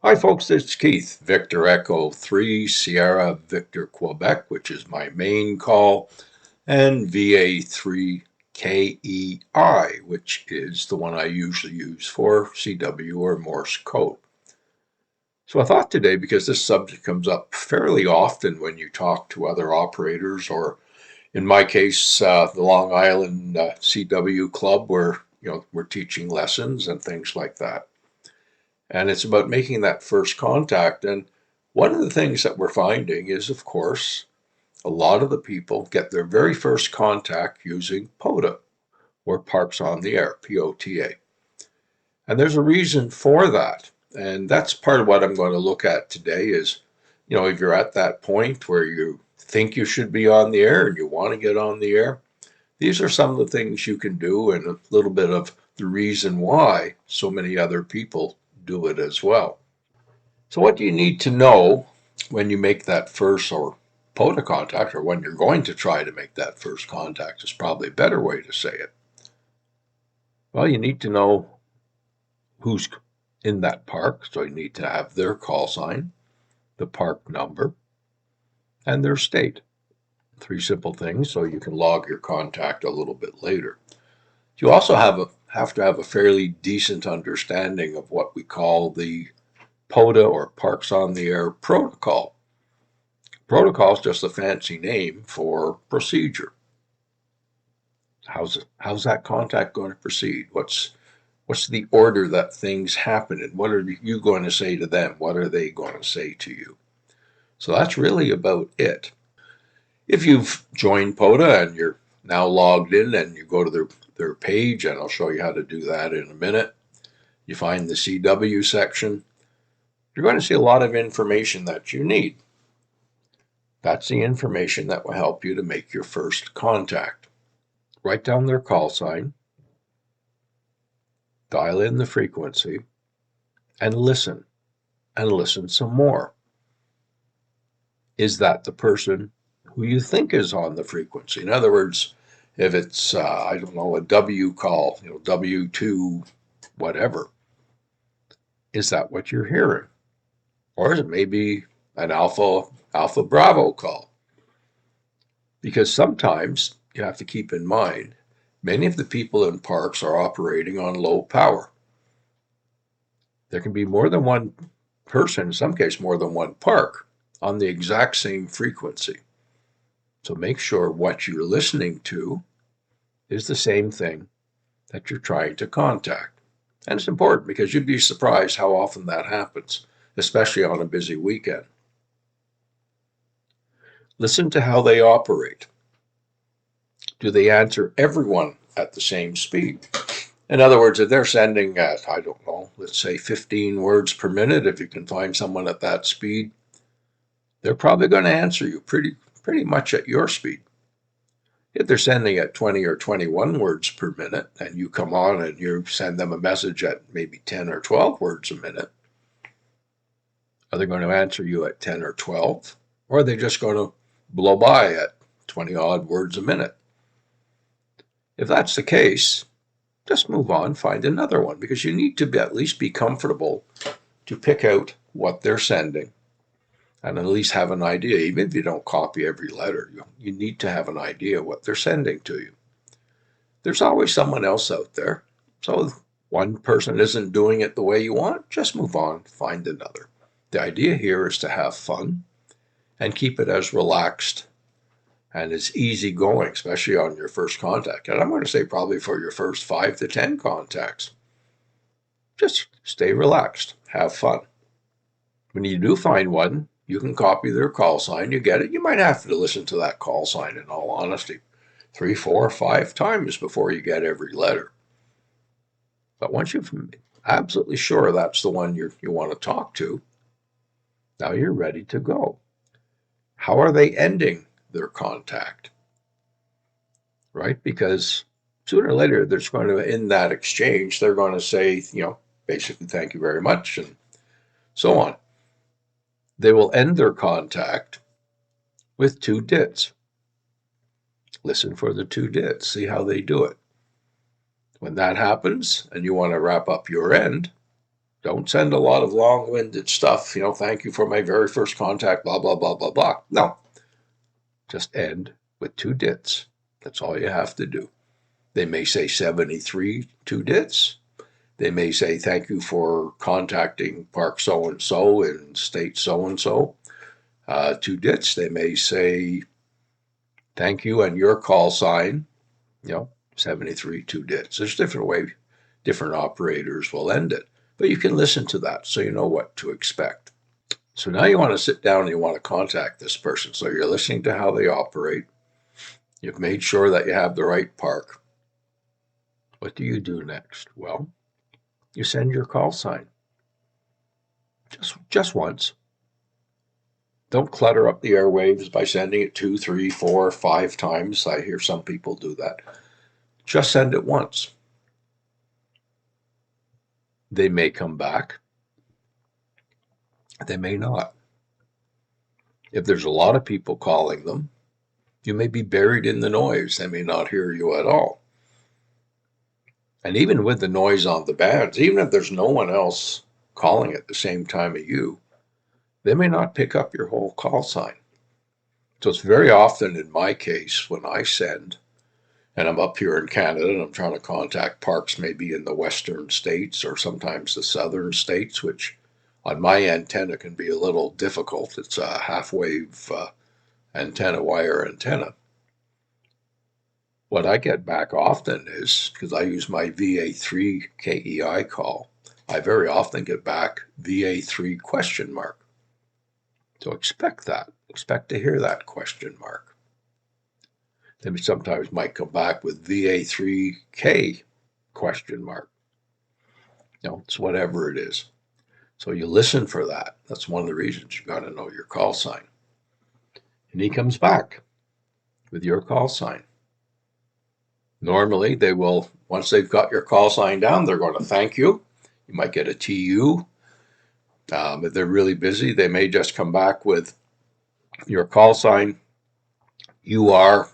Hi, folks. It's Keith, Victor Echo 3, Sierra Victor Quebec, which is my main call, and VA3KEI, which is the one I usually use for CW or Morse code. So I thought today, because this subject comes up fairly often when you talk to other operators, or in my case, the Long Island CW Club, where we're teaching lessons and things like that. And it's about making that first contact. And one of the things that we're finding is, of course, a lot of the people get their very first contact using Pota, or Parks on the Air, POTA. And there's a reason for that. And that's part of what I'm going to look at today is, if you're at that point where you think you should be on the air and you want to get on the air, these are some of the things you can do and a little bit of the reason why so many other people do it as well. So what do you need to know when you make that first or POTA contact, or when you're going to try to make that first contact is probably a better way to say it. Well, you need to know who's in that park, so you need to have their call sign, the park number, and their state. Three simple things so you can log your contact a little bit later. You also have to have a fairly decent understanding of what we call the POTA, or Parks on the Air protocol. Protocol is just a fancy name for procedure. How's that contact going to proceed? What's the order that things happen in? What are you going to say to them? What are they going to say to you? So that's really about it. If you've joined Pota and you're now logged in and you go to their page, and I'll show you how to do that in a minute, you find the CW section, you're going to see a lot of information that you need. That's the information that will help you to make your first contact. Write down their call sign, dial in the frequency, and listen some more. Is that the person who you think is on the frequency? In other words, if it's, I don't know, a W call, W2, whatever, is that what you're hearing? Or is it maybe an Alpha Bravo call? Because sometimes you have to keep in mind, many of the people in parks are operating on low power. There can be more than one person, in some cases more than one park, on the exact same frequency. So make sure what you're listening to is the same thing that you're trying to contact. And it's important because you'd be surprised how often that happens, especially on a busy weekend. Listen to how they operate. Do they answer everyone at the same speed? In other words, if they're sending at, I don't know, let's say 15 words per minute, if you can find someone at that speed, they're probably going to answer you pretty much at your speed. If they're sending at 20 or 21 words per minute, and you come on and you send them a message at maybe 10 or 12 words a minute, are they going to answer you at 10 or 12? Or are they just going to blow by at 20 odd words a minute? If that's the case, just move on, find another one, because you need to at least be comfortable to pick out what they're sending and at least have an idea. Even if you don't copy every letter, you need to have an idea what they're sending to you. There's always someone else out there. So if one person isn't doing it the way you want, just move on, find another. The idea here is to have fun and keep it as relaxed and as easygoing, especially on your first contact. And I'm going to say probably for your first 5 to 10 contacts. Just stay relaxed, have fun. When you do find one, you can copy their call sign, you get it. You might have to listen to that call sign, in all honesty, 3, 4, 5 times before you get every letter. But once you're absolutely sure that's the one you want to talk to, now you're ready to go. How are they ending their contact? Right? Because sooner or later, there's going to, in that exchange, they're going to say, basically, thank you very much, and so on. They will end their contact with 2 dits. Listen for the 2 dits, see how they do it. When that happens and you want to wrap up your end, Don't send a lot of long-winded stuff, thank you for my very first contact, blah, blah, blah, blah, blah. No, just end with 2 dits. That's all you have to do. They may say 73, 2 dits. They may say, thank you for contacting Park so-and-so in state so-and-so, 2 dits. They may say, thank you and your call sign, 73, 2 dits. There's different ways, different operators will end it. But you can listen to that so you know what to expect. So now you want to sit down and you want to contact this person. So you're listening to how they operate. You've made sure that you have the right park. What do you do next? Well, you send your call sign. Just once. Don't clutter up the airwaves by sending it 2, 3, 4, 5 times. I hear some people do that. Just send it once. They may come back. They may not. If there's a lot of people calling them, you may be buried in the noise. They may not hear you at all. And even with the noise on the bands, even if there's no one else calling at the same time as you, they may not pick up your whole call sign. So it's very often in my case when I send, and I'm up here in Canada and I'm trying to contact parks maybe in the western states or sometimes the southern states, which on my antenna can be a little difficult. It's a half-wave antenna, wire antenna. What I get back often is, because I use my VA3 KEI call, I very often get back VA3 question mark. So expect that. Expect to hear that question mark. Then sometimes might come back with VA3K question mark. It's whatever it is. So you listen for that. That's one of the reasons you got to know your call sign. And he comes back with your call sign. Normally, they will, once they've got your call sign down, they're going to thank you. You might get a TU. If they're really busy, they may just come back with your call sign, UR,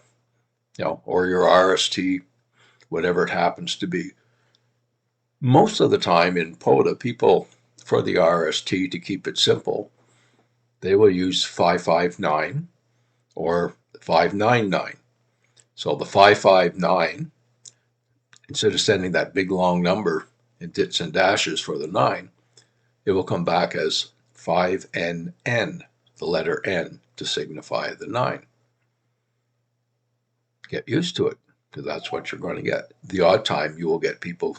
or your RST, whatever it happens to be. Most of the time in Pota, people, for the RST, to keep it simple, they will use 559 or 599. So the 559, instead of sending that big long number in dits and dashes for the 9, it will come back as 5NN, the letter N, to signify the 9. Get used to it, because that's what you're going to get. The odd time you will get people,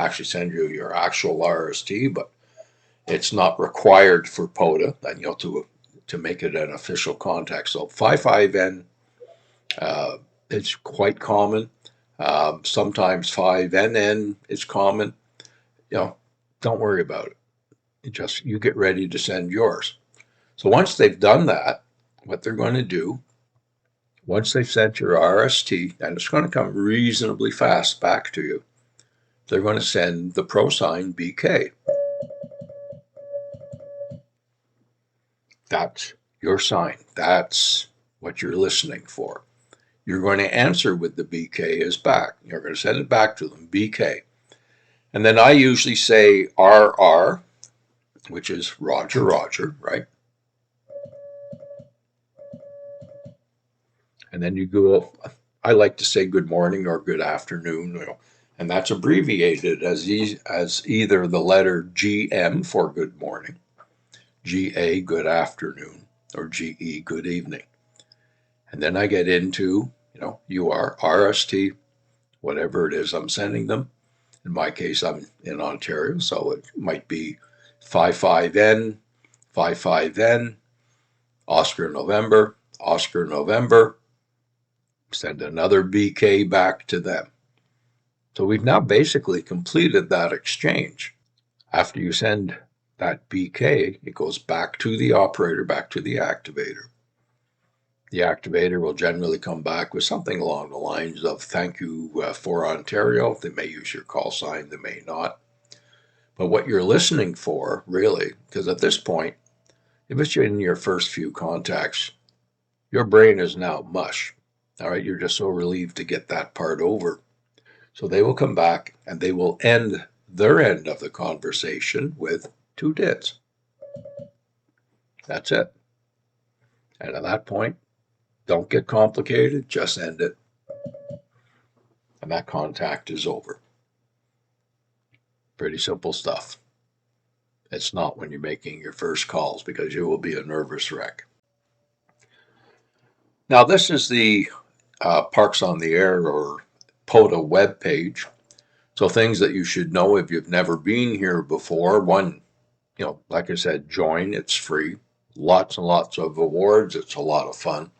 actually send you your actual RST, but it's not required for Pota, and to make it an official contact. So 55N is quite common. Sometimes 5NN is common. Don't worry about it. You get ready to send yours. So once they've done that, what they're going to do, once they've sent your RST, and it's going to come reasonably fast back to you, they're going to send the pro sign BK. That's your sign. That's what you're listening for. You're going to answer with the BK as back. You're going to send it back to them, BK. And then I usually say RR, which is Roger, Roger, right? And then you go, I like to say good morning or good afternoon, and that's abbreviated as either the letter GM for good morning, GA good afternoon, or GE good evening. And then I get into, UR, RST, whatever it is I'm sending them. In my case, I'm in Ontario, so it might be 55N, 55N, Oscar November, Oscar November, send another BK back to them. So we've now basically completed that exchange. After you send that BK, it goes back to the operator, back to the activator. The activator will generally come back with something along the lines of thank you for Ontario. They may use your call sign, they may not. But what you're listening for, really, because at this point, if it's in your first few contacts, your brain is now mush. All right, you're just so relieved to get that part over. So they will come back and they will end their end of the conversation with 2 dits. That's it. And at that point, don't get complicated, just end it. And that contact is over. Pretty simple stuff. It's not when you're making your first calls, because you will be a nervous wreck. Now, this is the Parks on the Air or Pota web page. So things that you should know if you've never been here before. One, like I said, join. It's free. Lots and lots of awards. It's a lot of fun.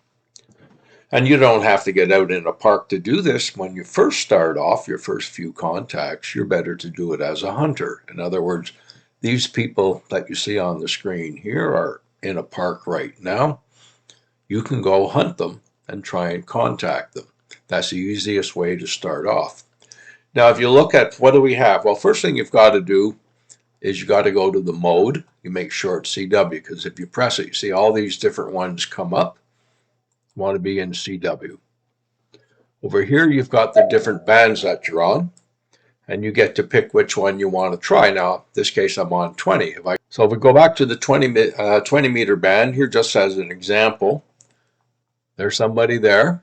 And you don't have to get out in a park to do this. When you first start off, your first few contacts, you're better to do it as a hunter. In other words, these people that you see on the screen here are in a park right now. You can go hunt them and try and contact them. That's the easiest way to start off. Now, if you look at what do we have? Well, first thing you've got to do is you got to go to the mode. You make sure it's CW, because if you press it, you see all these different ones come up. You want to be in CW. Over here, you've got the different bands that you're on, and you get to pick which one you want to try. Now, in this case, I'm on 20. So if we go back to the 20 meter band here, just as an example, there's somebody there.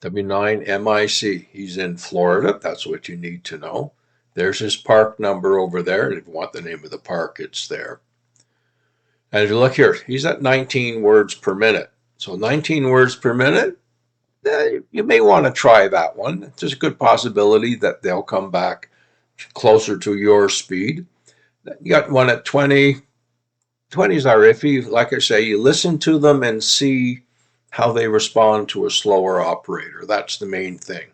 W9MIC. He's in Florida. That's what you need to know. There's his park number over there. And if you want the name of the park, it's there. And if you look here, he's at 19 words per minute. So 19 words per minute, you may want to try that one. There's a good possibility that they'll come back closer to your speed. You got one at 20. 20s are iffy. Like I say, you listen to them and see how they respond to a slower operator. That's the main thing.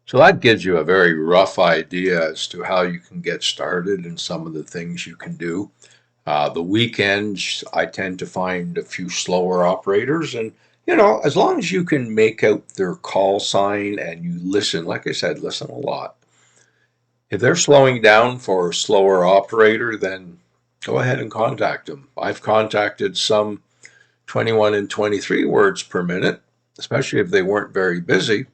So that gives you a very rough idea as to how you can get started and some of the things you can do. The weekends, I tend to find a few slower operators, and as long as you can make out their call sign and you listen, like I said, listen a lot. If they're slowing down for a slower operator, then go ahead and contact them. I've contacted some 21 and 23 words per minute, especially if they weren't very busy,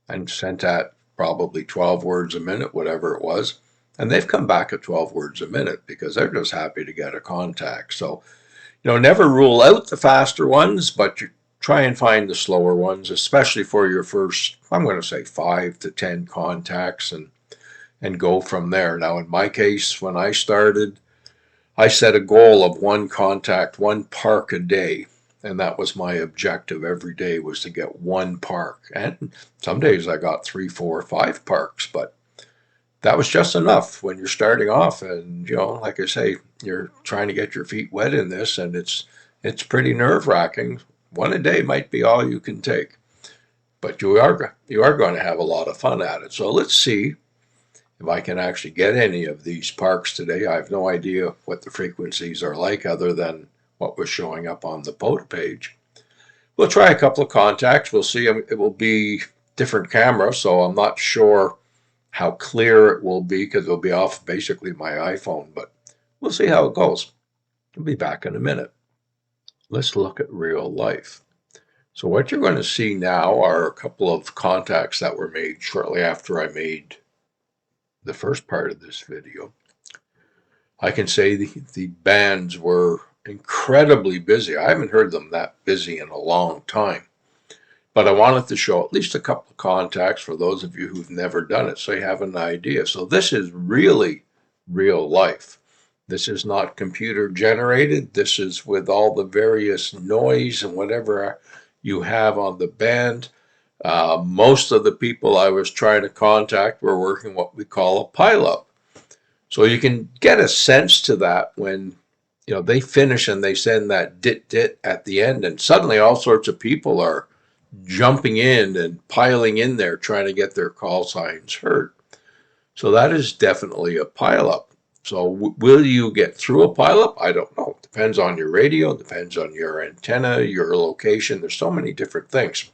and sent at probably 12 words a minute, whatever it was. And they've come back at 12 words a minute because they're just happy to get a contact. So, never rule out the faster ones, but you try and find the slower ones, especially for your first, I'm going to say 5 to 10 contacts, and go from there. Now, in my case, when I started, I set a goal of 1 contact, 1 park a day. And that was my objective every day, was to get 1 park. And some days I got 3, 4, 5 parks, but that was just enough when you're starting off. And, like I say, you're trying to get your feet wet in this, and it's pretty nerve-wracking. 1 a day might be all you can take, but you are going to have a lot of fun at it. So let's see if I can actually get any of these parks today. I have no idea what the frequencies are like other than what was showing up on the Pota page. We'll try a couple of contacts. We'll see. It will be different camera, so I'm not sure how clear it will be because it'll be off basically my iPhone, but we'll see how it goes. I'll be back in a minute. Let's look at real life. So what you're going to see now are a couple of contacts that were made shortly after I made the first part of this video. I can say the bands were incredibly busy. I haven't heard them that busy in a long time, but I wanted to show at least a couple of contacts for those of you who've never done it, so you have an idea. So this is really real life. This is not computer generated. This is with all the various noise and whatever you have on the band. Most of the people I was trying to contact were working what we call a pileup. So you can get a sense to that when they finish and they send that dit at the end, and suddenly all sorts of people are jumping in and piling in there trying to get their call signs heard. So that is definitely a pileup. So will you get through a pileup? I don't know. It depends on your radio, depends on your antenna, your location. There's so many different things.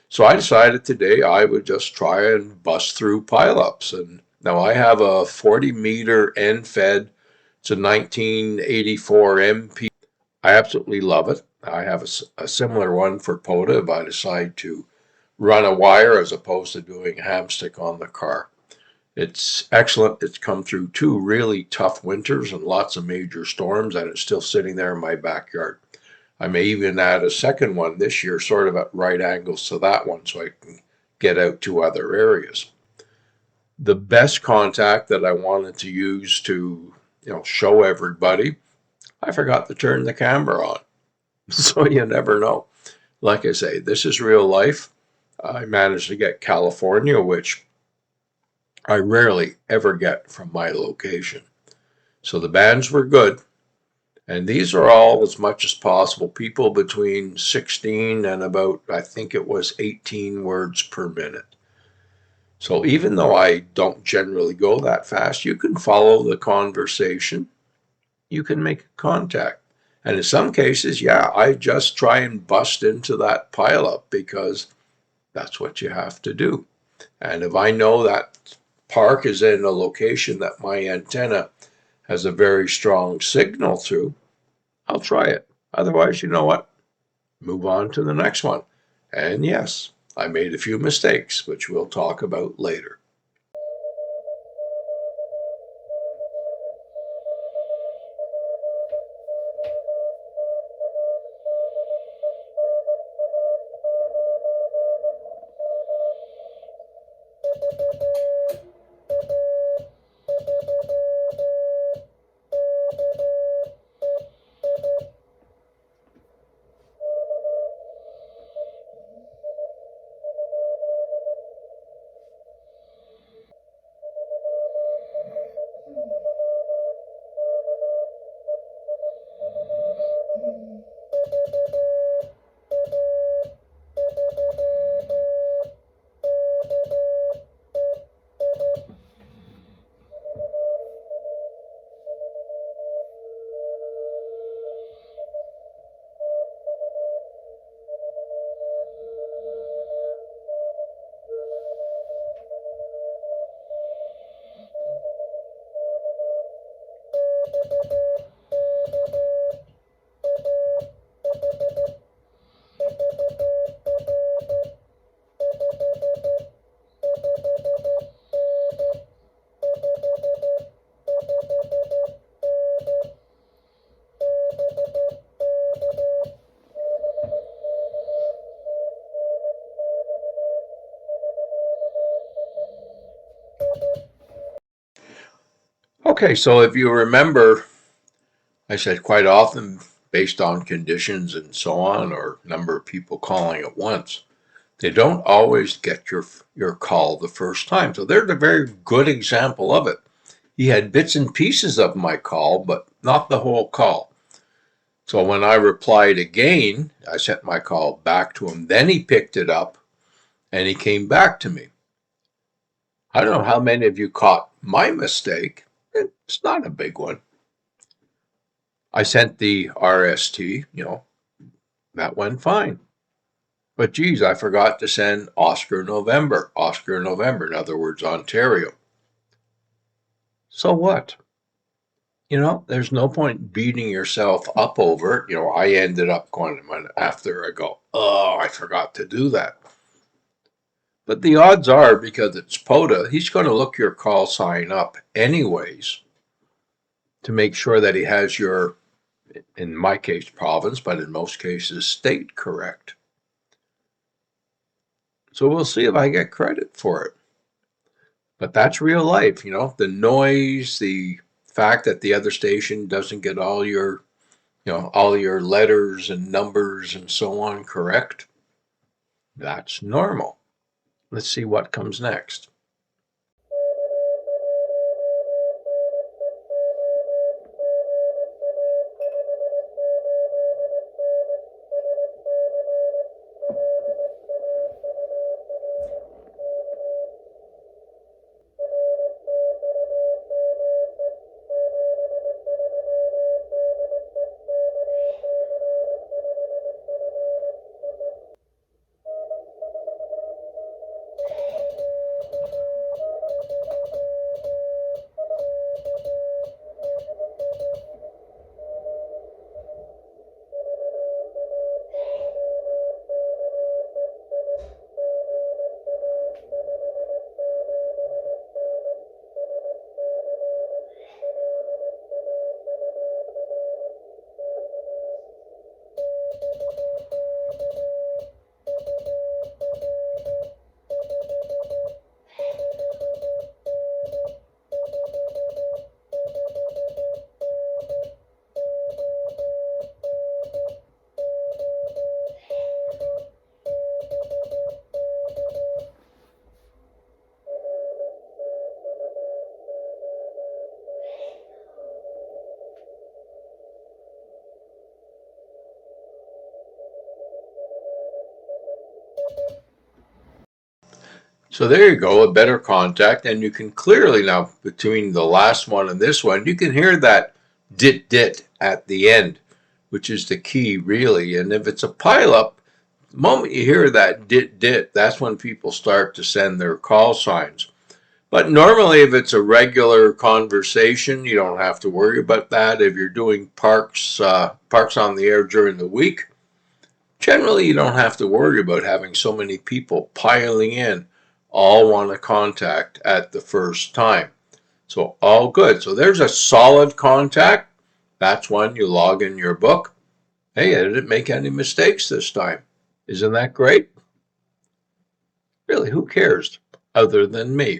So I decided today I would just try and bust through pileups. And now I have a 40 meter end fed. It's a 1984 MP. I absolutely love it. I have a similar one for Pota if I decide to run a wire as opposed to doing a hamstick on the car. It's excellent. It's come through 2 really tough winters and lots of major storms, and it's still sitting there in my backyard. I may even add a second one this year, sort of at right angles to that one, so I can get out to other areas. The best contact that I wanted to use to, show everybody, I forgot to turn the camera on. So you never know. Like I say, this is real life. I managed to get California, which I rarely ever get from my location. So the bands were good. And these are all, as much as possible, people between 16 and about, I think it was 18 words per minute. So even though I don't generally go that fast, you can follow the conversation. You can make contact. And in some cases, yeah, I just try and bust into that pileup because that's what you have to do. And if I know that park is in a location that my antenna has a very strong signal to, I'll try it. Otherwise, you know what? Move on to the next one. And yes, I made a few mistakes, which we'll talk about later. Okay, so if you remember, I said quite often, based on conditions and so on, or number of people calling at once, they don't always get your call the first time. So there's a very good example of it. He had bits and pieces of my call, but not the whole call. So when I replied again, I sent my call back to him. Then he picked it up and he came back to me. I don't know how many of you caught my mistake. It's not a big one. I sent the RST, that went fine. But geez, I forgot to send Oscar November, in other words, Ontario. So what? There's no point beating yourself up over it. I ended up going after I go, oh, I forgot to do that. But the odds are, because it's Pota, he's going to look your call sign up anyways to make sure that he has your, in my case, province, but in most cases, state correct. So we'll see if I get credit for it. But that's real life, the noise, the fact that the other station doesn't get all your letters and numbers and so on correct. That's normal. Let's see what comes next. So there you go, a better contact, and you can clearly now, between the last one and this one, you can hear that dit at the end, which is the key really. And if it's a pileup, the moment you hear that dit, that's when people start to send their call signs. But normally, if it's a regular conversation, you don't have to worry about that. If you're doing parks on the air during the week, generally you don't have to worry about having so many people piling in, all want to contact at the first time. So all good. So there's a solid contact. That's one you log in your book. Hey, I didn't make any mistakes this time. Isn't that great? Really, who cares other than me?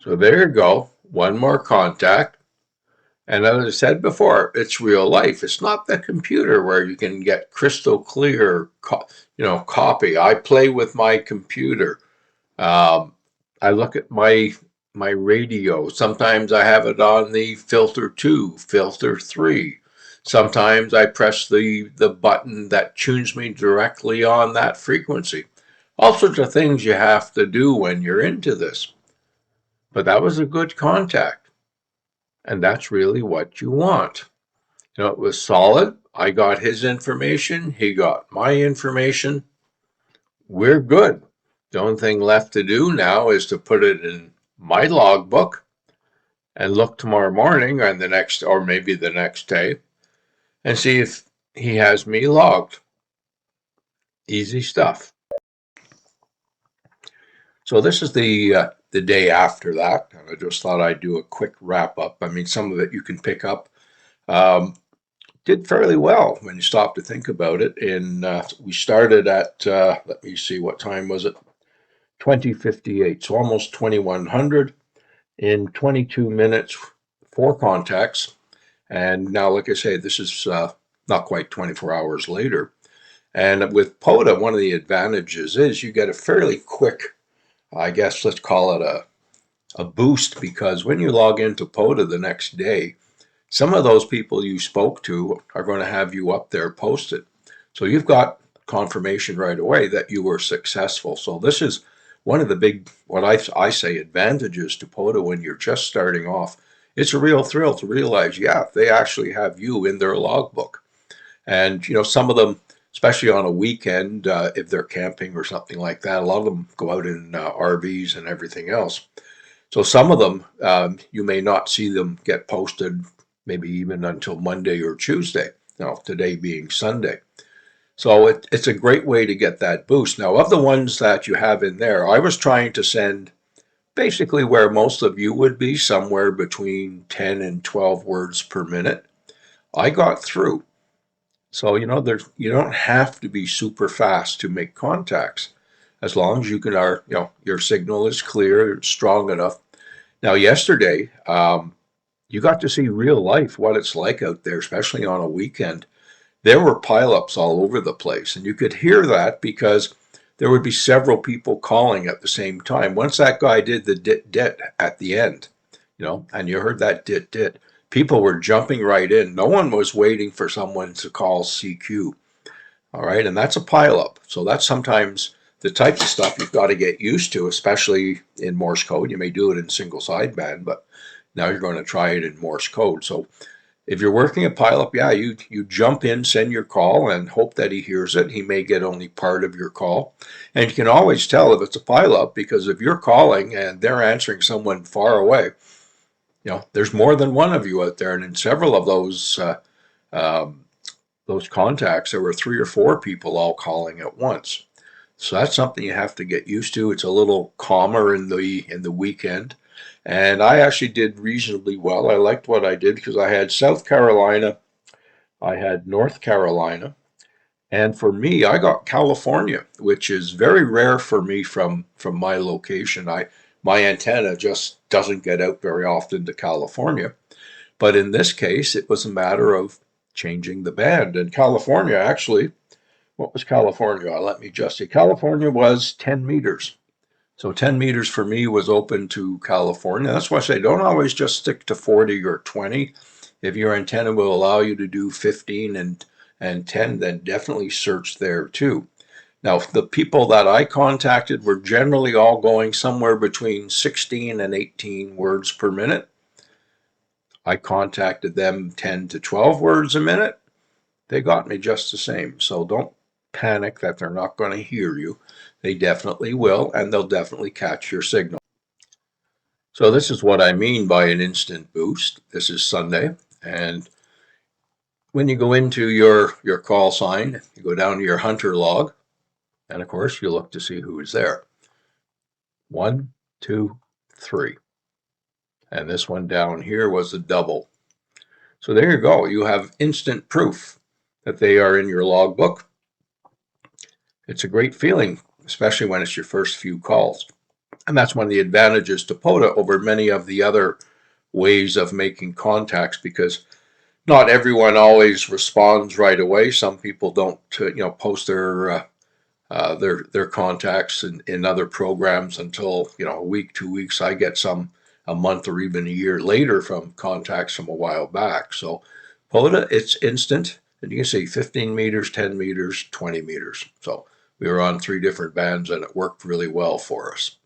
So there you go. One more contact. And as I said before, it's real life. It's not the computer where you can get crystal clear, copy. I play with my computer. Um, I look at my radio. Sometimes I have it on the filter 2, filter 3. Sometimes I press the button that tunes me directly on that frequency. All sorts of things you have to do when you're into this. But that was a good contact. And that's really what you want. It was solid. I got his information. He got my information. We're good. The only thing left to do now is to put it in my logbook and look tomorrow morning or or maybe the next day and see if he has me logged. Easy stuff. So this is the day after that, and I just thought I'd do a quick wrap up. I mean, some of it you can pick up. Did fairly well when you stop to think about it. We started at let me see, what time was it? 20:58, so almost 2100 in 22 minutes, 4 contacts. And now, like I say, this is not quite 24 hours later. And with Pota, one of the advantages is you get a fairly quick, I guess, let's call it a boost, because when you log into Pota the next day, some of those people you spoke to are going to have you up there posted. So you've got confirmation right away that you were successful. So this is one of the big, what I say, advantages to Pota when you're just starting off. It's a real thrill to realize, yeah, they actually have you in their logbook. And, some of them, especially on a weekend, if they're camping or something like that, a lot of them go out in RVs and everything else. So some of them, you may not see them get posted maybe even until Monday or Tuesday, today being Sunday. So it's a great way to get that boost. Now, of the ones that you have in there, I was trying to send basically where most of you would be, somewhere between 10 and 12 words per minute. I got through. So, you don't have to be super fast to make contacts as long as your signal is clear, strong enough. Now, yesterday, you got to see real life, what it's like out there, especially on a weekend. There were pileups all over the place, and you could hear that because there would be several people calling at the same time. Once that guy did the dit at the end, and you heard that dit, people were jumping right in. No one was waiting for someone to call CQ. All right, and that's a pileup. So that's sometimes the types of stuff you've got to get used to, especially in Morse code. You may do it in single sideband, but now you're going to try it in Morse code. So if you're working a pileup, yeah, you jump in, send your call, and hope that he hears it. He may get only part of your call. And you can always tell if it's a pileup because if you're calling and they're answering someone far away, there's more than one of you out there. And in several of those contacts, there were 3 or 4 people all calling at once. So that's something you have to get used to. It's a little calmer in the weekend. And I actually did reasonably well. I liked what I did because I had South Carolina, I had North Carolina, and for me, I got California, which is very rare for me from my location. My antenna just doesn't get out very often to California. But in this case, it was a matter of changing the band. And California, actually, what was California? Let me just see. California was 10 meters. So 10 meters for me was open to California. That's why I say don't always just stick to 40 or 20. If your antenna will allow you to do 15 and 10, then definitely search there too. Now, the people that I contacted were generally all going somewhere between 16 and 18 words per minute. I contacted them 10 to 12 words a minute. They got me just the same. So don't panic that they're not going to hear you. They definitely will, and they'll definitely catch your signal. So this is what I mean by an instant boost. This is Sunday, and when you go into your call sign, you go down to your hunter log, and of course you look to see who is there. 1, 2, 3. And this one down here was a double. So there you go. You have instant proof that they are in your logbook. It's a great feeling, especially when it's your first few calls. And that's one of the advantages to Pota over many of the other ways of making contacts, because not everyone always responds right away. Some people don't, post their contacts in other programs until a week, 2 weeks. I get some a month or even a year later from contacts from a while back. So Pota, it's instant, and you can see 15 meters, 10 meters, 20 meters. So we were on 3 different bands, and it worked really well for us.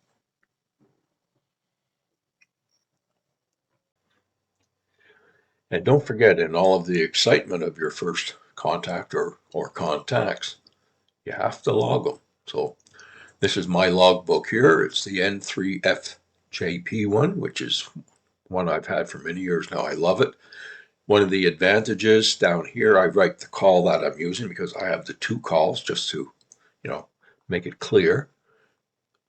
And don't forget, in all of the excitement of your first contact or contacts, you have to log them. So this is my logbook here. It's the N3FJP one, which is one I've had for many years now. I love it. One of the advantages down here, I write the call that I'm using because I have the 2 calls just to, make it clear.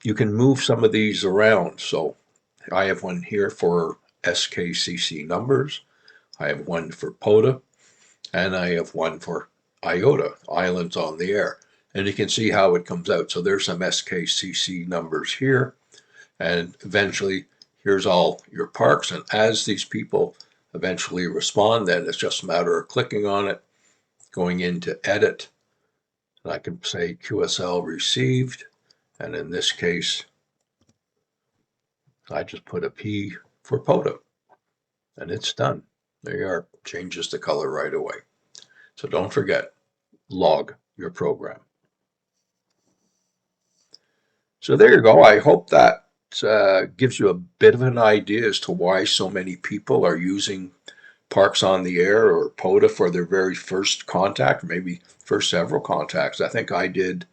You can move some of these around. So I have one here for SKCC numbers. I have one for Pota, and I have one for IOTA, Islands on the Air. And you can see how it comes out. So there's some SKCC numbers here, and eventually here's all your parks. And as these people eventually respond, then it's just a matter of clicking on it, going into edit, and I can say QSL received. And in this case, I just put a P for Pota, and it's done. There you are. Changes the color right away. So don't forget, log your program. So there you go. I hope that gives you a bit of an idea as to why so many people are using Parks on the Air or Pota for their very first contact, or maybe first several contacts. I think I did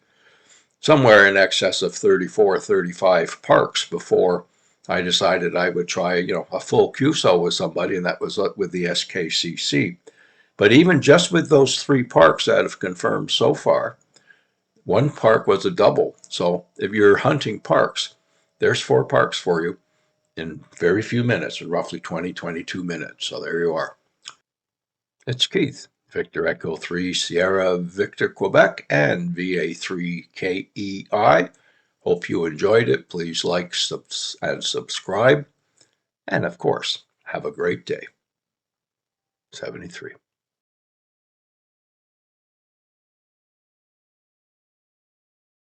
somewhere in excess of 34, 35 parks before I decided I would try, a full QSO with somebody, and that was with the SKCC. But even just with those 3 parks that have confirmed so far, 1 park was a double. So if you're hunting parks, there's 4 parks for you. in very few minutes, roughly 20, 22 minutes. So there you are. It's Keith, Victor Echo 3 Sierra Victor Quebec and VA3 KEI. Hope you enjoyed it. Please like and subscribe. And of course, have a great day. 73.